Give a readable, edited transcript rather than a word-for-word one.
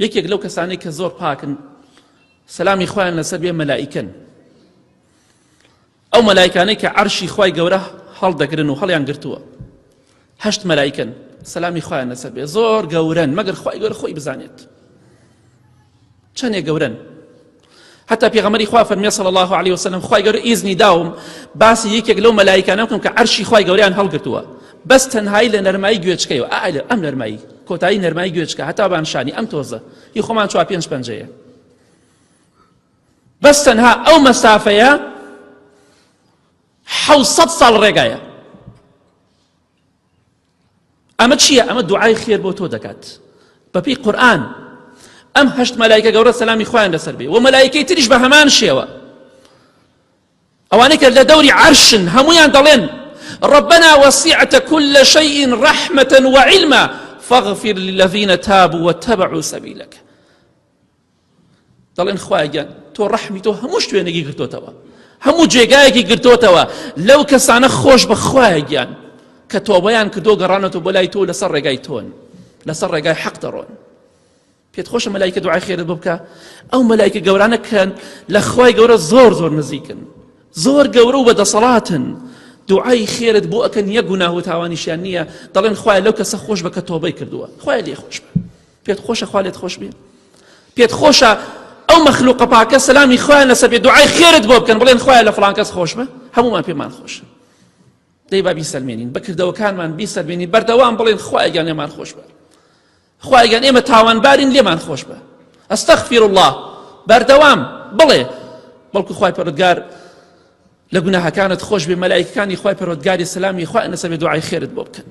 یەکێک لەو کەسانەی کە زۆر پاکن سەلامی خۆیان لەسەر بێ مەلائیکەن. ئەو مەلائیکانەی کە عەرشی خوای گەورە هەڵدەگرن و هەڵیان گرتووە، 8 مەلائیکەن سەلامی خۆیان لەسەر بێ، زۆر گەورەن مەگەر خوای گەورە خۆی بزانێت چەندێک گەورەن. حتى پێغەمبەری خوا فەرمێ صلی الله عليه وسلم خوای گەورە ئیزنی داوم باسی یەکێک لەو مەلائیکانە بکەم کە عەرشی خوای گەورەیان هەڵگرتووە، بەس تەنهایی لە نەرمایی گوێچکەیەوە. ئەم نەرمایی کۆتایی نەرمایی گوێچکە هەتا بانشانی ئەم تۆزە هی خۆمان چوا 5 پەنجەیە، بەس تەنها ئەو مەسافەیە 700 ساڵ ڕێگایە. ئەمە چییە؟ ئەمە دوعای خێر بۆ تۆ دەکات بەپێی قورئان. ئەم 8 مەلائیکە گەورە سەلامی خۆیان لەسەر بێ و مەلائیکەی تریش بە هەمان شێوە، ئەوانەی کە لە دەوری عەرشن هەمویان دەڵێن ربنا وسعت كل شيء رحمة وعلما فاغفر للذين تابوا واتبعوا سبيلك. دەڵێن خوایە تۆ ڕەحمی تۆ هەموو شوێنێکی گرتوتەوە، هەموو جێگایەکی گرتوتەوە، لەو کەسانە خۆش بە خوایە کە تۆبەیان کردو گەڕانەوە بۆ لای تۆ لەسەر ڕێگای تۆن، لەسەر ڕێگای حەق دەڕۆن. پێت خۆشە مەلائیکە دوعای خێرت بۆ بکە؟ ئەو مەلائیکە گەورانە کە لە خوای گەورە زۆر نزیکن، زۆر گەورە و بەدەسەڵاتن، دوعای خێرت بۆ ئەکەن، یەک گوناه و تاوانیشیان نییە، دەڵێن خوایە لەو کەسە خۆش بە کە تۆبەی کردووە، خوایە لێ خۆش بە. پێت خۆشە خوا لێت خۆش بێ؟ پێت خۆشە ئەو مەخلوقە پاکە سەلامی خوایان لەسەر بێ دوعای خێرت بۆ بکەن، بڵێن خوایە لە فڵان کەس خۆش بە؟ هەمومان پێمان خۆشە. دەی با بیسەلمێنین، بەکردەوەکانمان بیسەلمێنین، بەردەوام بڵێن خوایە گیان لێمان خۆش بە، خوایە گیان ئێمە تاوانبارین لێمان خۆش بە، ئەستەغفیر الله، بەردەوام بڵێ. بەڵکو خوای پەروەردگار لە گوناهەکانت خۆش بێ، مەلائیکەکانی خوای پەروەردگاری سەلامی خوایان لەسەر بێ دوعای خێرت بۆ بکەن.